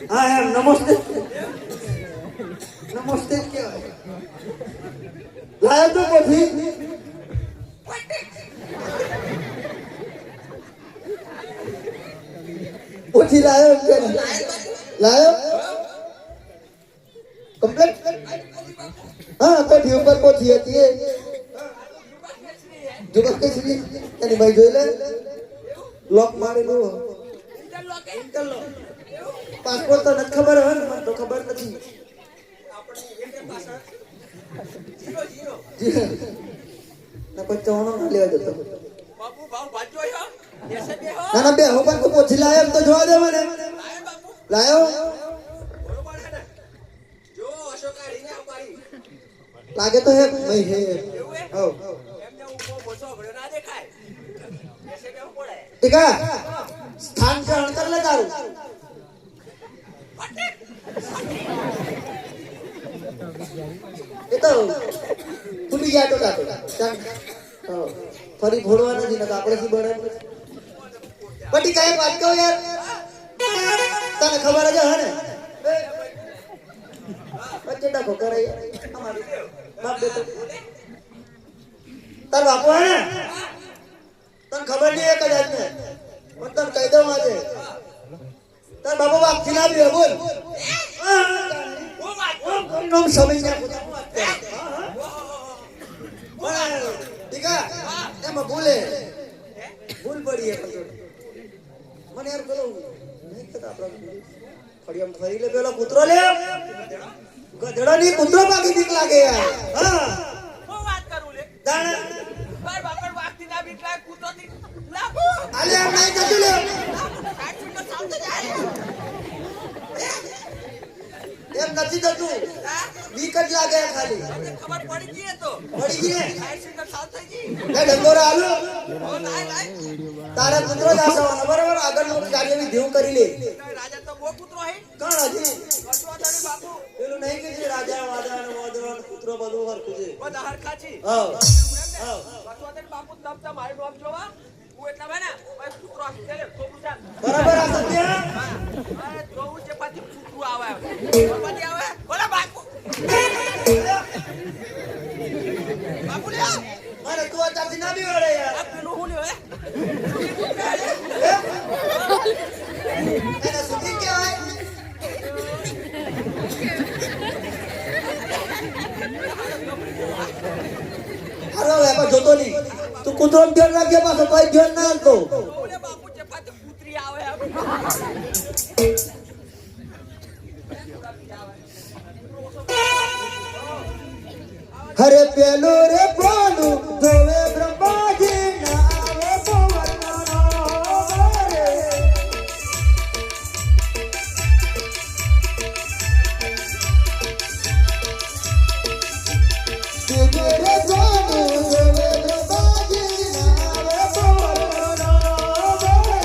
હા એમ નમસ્તે નમસ્તે કહેવાય. લાયો તો પોથી પોથી લાયો કે લાયો કમ્પ્લીટ. હા કોઠી ઉપર પોથી હતી જુગત કે શ્રી એની ભાઈ જોઈ લે લોક મારેલું પાસપોર્ટ તો નથી ખબર હોય ને મને તો ખબર નથી. ના કોઈ ચોણો ના લેવા જતો ના ના બે હું પણ પોછી લાયો તો જોવા દે મને લાયો લાગે તો હે ભાઈ હે હો ટીકા સ્થાન ગ્રહણ કર લે તારું. એ તો ફૂટી ગયા તો કાતો ફરી ભોળવા નથી ને આપણે થી બળે પટી કાંઈ વાત કહો યાર તને ખબર જ હે ને બચ્ચે ડાકો કરે બાપ બેટો તાર બાપુ હે ને તને ખબર નહીં એક જ ને પણ તને કહી દઉં આજે તાર બાપુ બાપ થી લાવ્યો બોલ નામ સમય એમાં ભૂલે ભૂલ પડી મને યાર પેલો નહીં થતા આપડા ફળિયામાં ફરી લે પેલો કૂતરો લે ગધેડો ની કૂતરો બાકી બીક લાગે યાર. હા હું વાત કરું લે દાણા બાર બાપર વાગતી ના બીક લાગે કૂતરો થી લાગો આલે એમ નહીં જતું લે કાચું તો સાઉથ જાય એમ નથી થતું બીક જ લાગે ખાલી ખબર પડી ગઈ તો પડી ગઈ કાચું તો સાઉથ થઈ ગઈ લે ડંગોરા આલો તારે કૂતરો જ આસવાનો બરાબર આગળ નું કાર્ય ધ્યેય કરી લે રાજા તો બહુ કૂતરો હે કોણ હજી વસવાતાની બાપુ પેલું નહીં કે છે રાજા વાદા અને વાદળો કૂતરો બધું હરખું છે બધા હરખા છે. હા હા વસવાતાની બાપુ તમ તમ મારી નામ જોવા હું એટલા ભાઈ ને બસ કૂતરો આખી ચાલે ખોબું ચાલ બરાબર આ સત્ય હા જોવું છે પાછી કૂતરો આવે પછી આવે બોલા બાપુ બાપુ લે અરે તું અત્યારથી ના બી વળે યાર આ પેલું હું લ્યો હે એને સુધી કહેવાય હાલો વેપા જોતો નહીં તું કૂતરો ધ્યાન રાખજે પાછો કોઈ ધ્યાન ના આપતો ઓલે બાપુ છે પાછો કૂતરી આવે હરે પેલો રે બોલું ધોવે બ્રહ્માજી ના આવે પવનનો રે દેજે રે જાનું ધોવે બ્રહ્માજી ના આવે પવનનો રે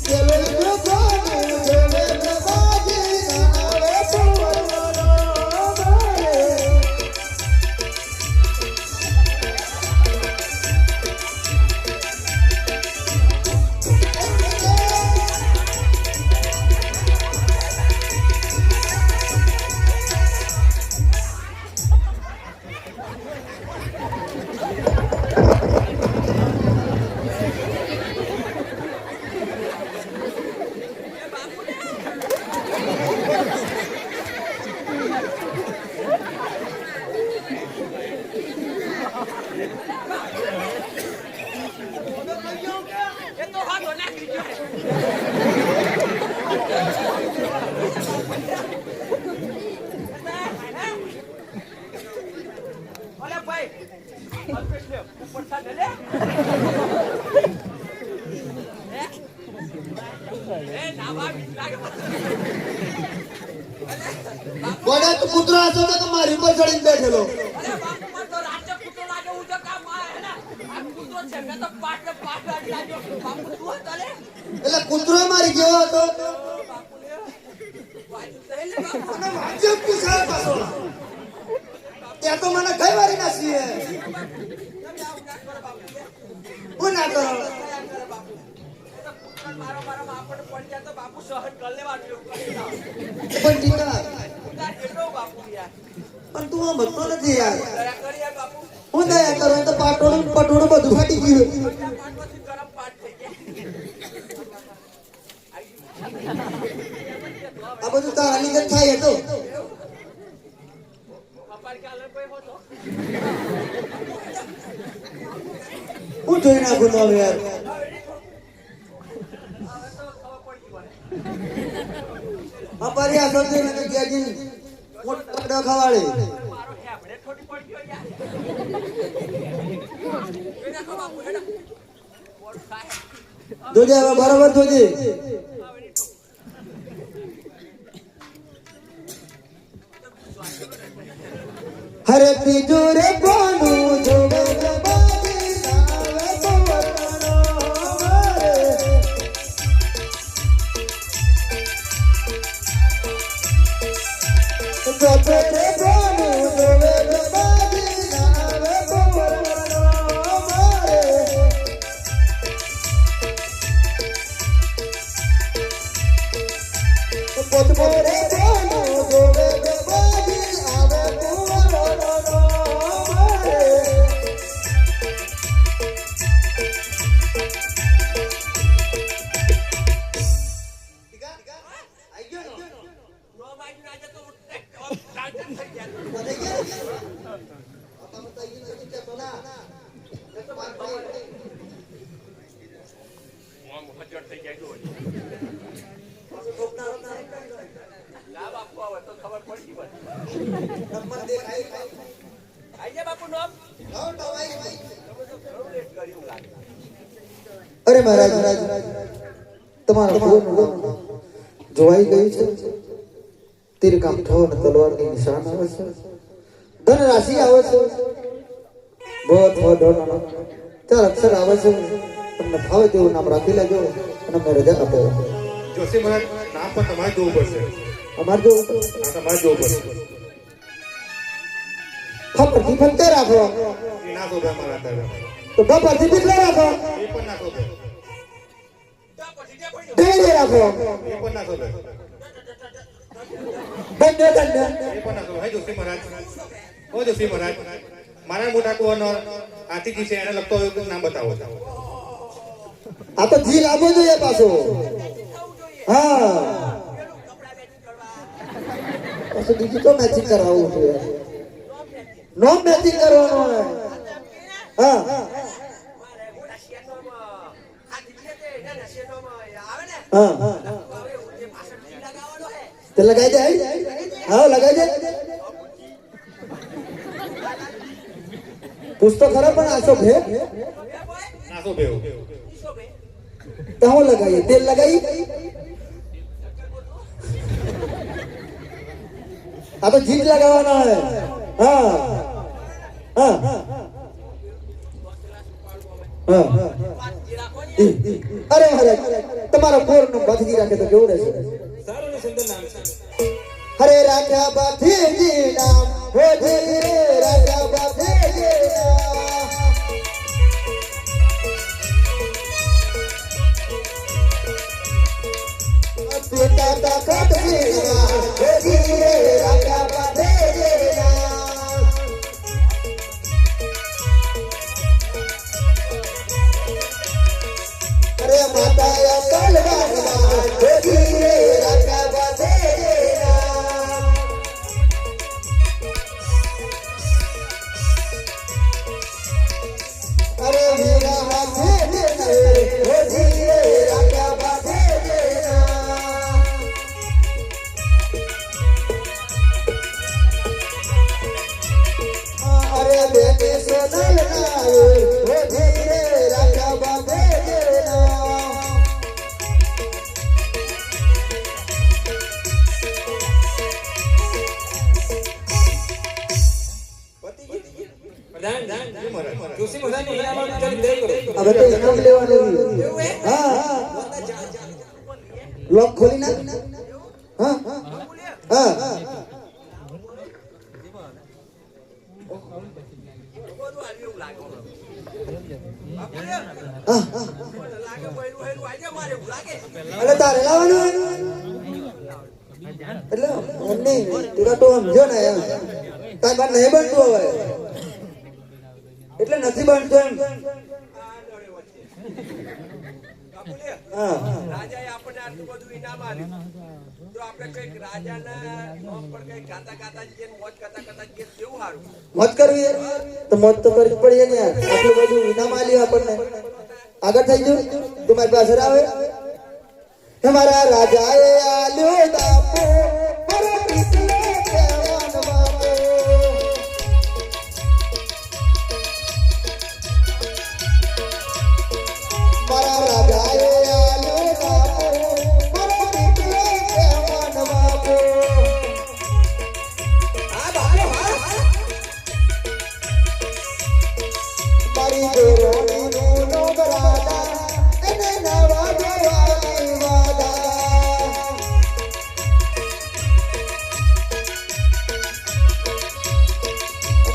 પેલો રે કોને તું કૂતરો આસો તો મારી ઉપર ચડીને બેઠેલો અરે બાપુ મત તો રાજ્ય કૂતરો લાગે હું તો કામ હે ને આ કૂતરો છે મે તો પાટ લાગ્યો બાપુ તું ચાલે એટલે કૂતરો મારી ગયો હતો બાપુ લે વાજુ થઈ લે બાપુ મને વાજુ પૂછા પાછો ત્યાં તો મને કઈ વારી નાસી હે ના કરો મારો બાપડ પડી જાય તો બાપુ સહન કર લેવાનું પણ ટીકા કેટલો બાપુ યાર પણ તું આમ ભક્તો નથી યાર દયા કરી યાર બાપુ હું દયા કરો તો પાટોડું પટોડું બધું ફાટી ગયું પાટમાંથી ગરમ પાટ થઈ ગયા આ બધું તારા લીધે થાય તો અપાર કે અલગ કોઈ હોતો હું જોઈ નાખું તો હવે યાર હવે તો ખબર પડી મને અપારી આ સમજે ને ગયાજી મોટા ખવાડે મારો હેબડે થોડી પડી ગયો યાર એના કો બાપુ હેડા બોલ ખાય જોજે હવે બરાબર જોજે હરે બીજું રે કોનું જોવે જબાની નાવે તો વતનો મારે જોવે રે કોનું જોવે જબાની નાવે તો વતનો મારે પોત પોરે કોનું જોવે જબાની આવે તો અરે મહારાજ તમારા ફોનનું જોવાઈ ગયું છે તીર કામ થો ને તલવારની નિશાન આવે છે ધન રાશિ આવે છે બહુ ડોનો ચાર અક્ષર આવે છે તમને ફાવે તેવું નામ રાખી લેજો અને અમને રજા આપો જોશી મહારાજ નામ પણ તમારે જોવું પડશે અમારે જો તમારે જોવું પડશે ફપરથી ફંતે રાખો એ ના શોભે અમારા અત્યારે તો બપરથી બીટલા રાખો એ પણ ના શોભે ડેરી રાખો એ પણ ના શોભે દંડ દંડ એ પણ ના શોભે હે જોશી મહારાજ ઓ જોશી મહારાજ મારા મોટા કુવાનો હાથીજી છે એને લગતો હોય નામ બતાવો આ તો જી લાવવો જોઈએ પાછો હા પાછું બીજું તો મેચિંગ કરાવવું જોઈએ નો મેચિંગ કરવાનો હોય હા હા તે લગાઈ દે હા લગાઈ દે પૂછતો ખરા પણ આસો ભે ના શોભે તો હું લગાઈએ તેલ લગાઈ આ તો જીત લગાવવાનો હોય હા હા હા અરે મહારાજ તમારો કોર નું બાથગી રાખે તો કેવું રહેશે સારું ને સુંદર નામ છે હરે રાજા બાથીજી નામ હો ધીરે રાજા બાથીજી નામ પિતા તખત જીના હો ધીરે રાજા બાથીજી નામ અરે માતા કલવાના હો ધીરે રાજા બાથીજી નામ અરે વીરા હાથે હો ધીરે રાજા બાથીજી નામ અરે બેટે સોનલ ના હો ધીરે રાજા બાથીજી નામ પ્રધાન જોશી મહારાજને ઇનામ આપી વિદાય કરો હવે તો ઇનામ લેવાનું હા લોક ખોલી નાખ હા હા હા લાગે બૈરું હેરું આજે મારે એવું લાગે એટલે તારે લાવવાનું એટલે એમ નહીં તું તો સમજો ને એમ તાર બાર નહીં બનતું હવે એટલે નથી બનતું એમ હા રાજાએ આપણને આટલું બધું ઇનામ આપ્યું તો આપણે કઈક રાજાના નામ પર કઈક ગાતા ગાતા જઈએ ને મોજ કરતા કરતા જઈએ કેવું સારું મોજ કરવી તો મોજ તો કરવી પડીએ ને યાર આટલું બધું ઇનામ આલ્યું આપણને આગળ થઈ ગયું તું મારી પાસે આવે हमारा राजा ये आलू दापो पर पिछले केवन बापो हमारा राजा ये आलू दापो पर पिछले केवन बापो હા બાપુ હા મારી ગોરોની નો બરાડા એને નવા જવાની વાદા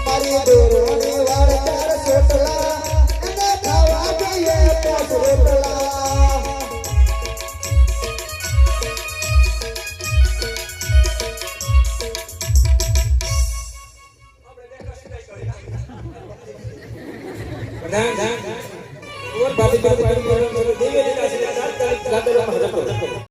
મારી ગોરોની વાળ ચાર સોટલા એને ખાવા જોઈએ પાંચ રોટલા પ્રધાન ઓર બાબી બાબી દેવે દેતા છે 7 તારીખ રાતે